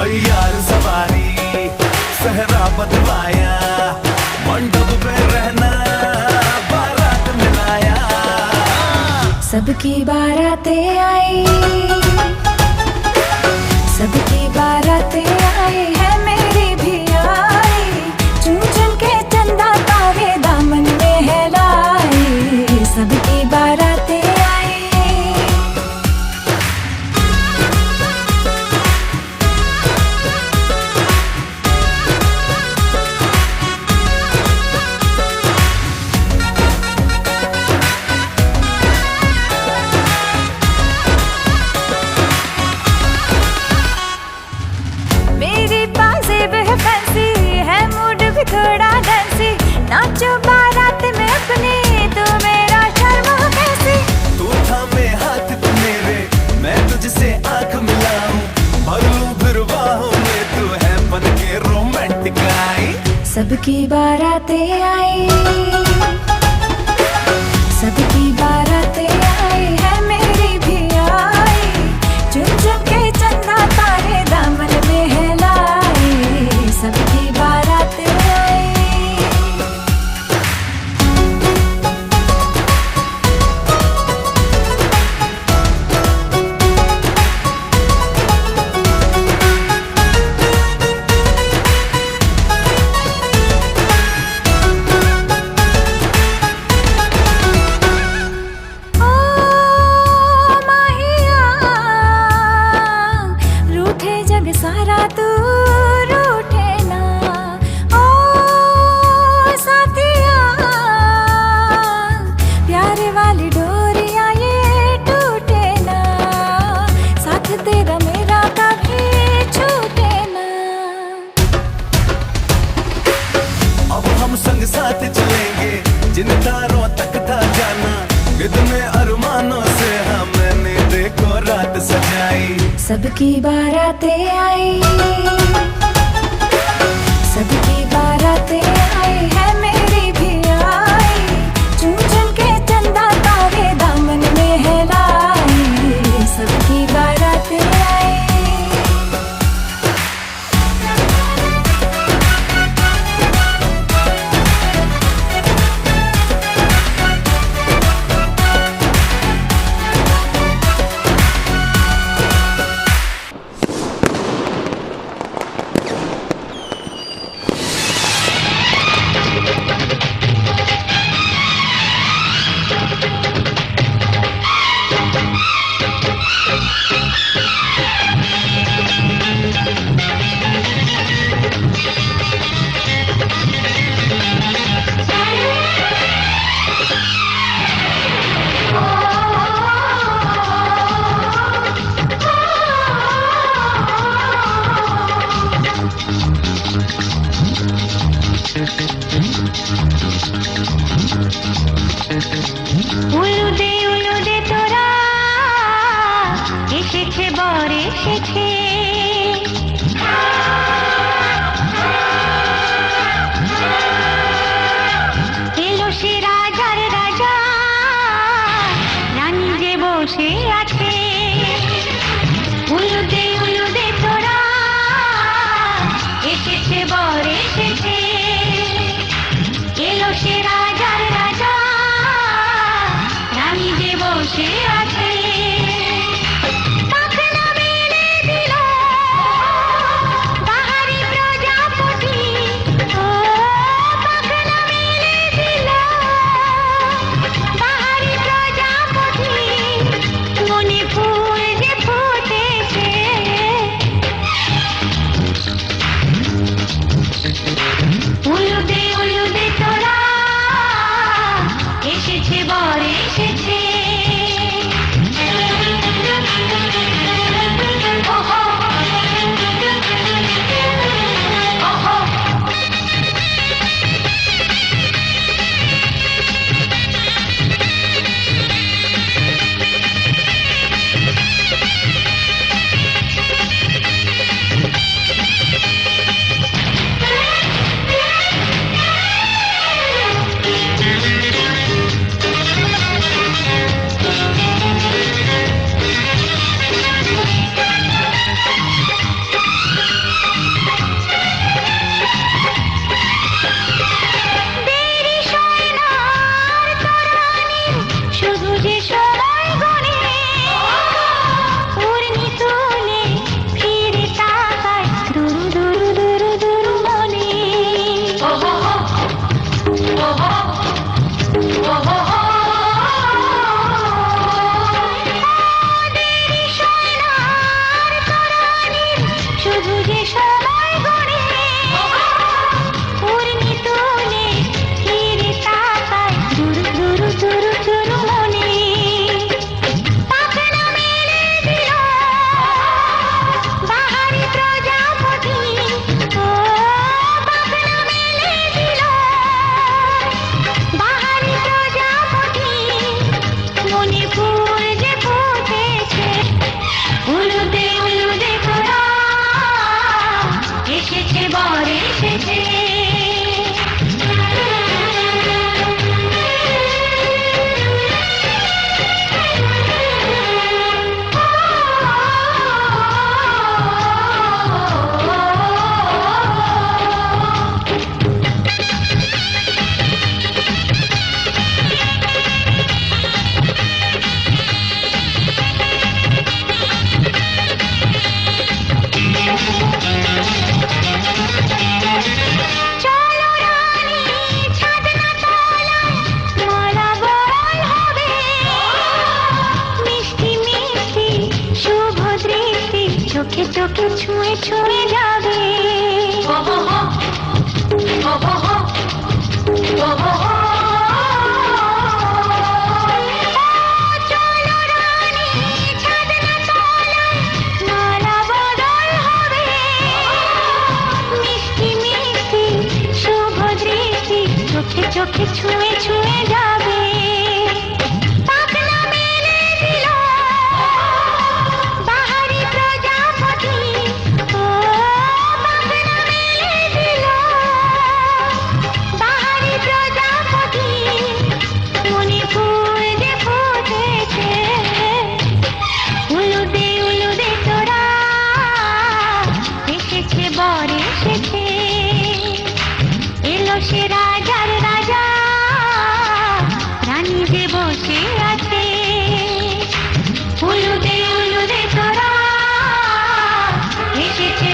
यार सवारी सहरा बदलाया, मंडप पे रहना बारात मिलाया। सबकी बारातें आई, सबकी बारातें आई है, मेरी भी आई। चुन चुन के चंदा तारे दामन में है लाई, सबकी बारातें आई। मेरी बाजेब है फैंसी, है मूड भी थोड़ा डांसी। नाचो बारात में अपनी, तू मेरा शर्मा कैसी। तू थामे हाथ तू मेरे, मैं तुझसे आंख मिलाऊं। भर लूं फिर बाहों में, तू है बन के रोमांटिक आई। सबकी बारातें आई, सबकी बारातें आई है, मेरी भी आई। चुन चुन के चंदा तारे दामन में है लाई, सबकी बारातें आई। ओ माहिया, रूठे जग सारा तू रूठे ना। ओ साथिया, प्यारे वाली डोरियां ये टूटे ना। साथ तेरा मेरा कभी छूटे ना। अब हम संग साथ चलेंगे, जिन तारों तक था जाना। कितने अरमानों से हमने देखो रात सजाई। सबकी बारातें आई, सबकी बारातें आई है, मेरी भी आई। चुन चुन के चंदा तारे दामन में है लाई, सबकी बारातें आई। শুধু যে সময় গড়ে পূর্ণি তুলে ফিরে তাকায় দুরু দুরু দুরু দুরু মনে পাখনা মেলে দিল বাহারি প্রজাপতি ও পাখনা মেলে দিল বাহারি প্রজাপতি মনে ফুল যে ফুটেছে উলুদে উলুদে তোরা এসেছে বর এসেছে চলো রানী ছাদনা তলায় মালা বরণ হবে মিষ্টি মিষ্টি শুভ দৃষ্টি চোখে চোখে ছুঁয়ে ছুঁয়ে যাবে চলো রানী ছাদনা তলায় মালা বদল হবে মিষ্টি মিষ্টি শুভ দৃষ্টি চোখে চোখে ছুঁয়ে ছুঁয়ে যাবে পাখনা মেলে দিল বাহারি প্রজাপতি ও পাখনা মেলে দিল বাহারি প্রজাপতি মনে ফুল যে ফুটেছে উলুদে উলুদে তোরা এসেছে বর এসেছে এলো সে রাজার রাজা রানী যে বসে আছে উলুদে উলুদে তোরা এসেছে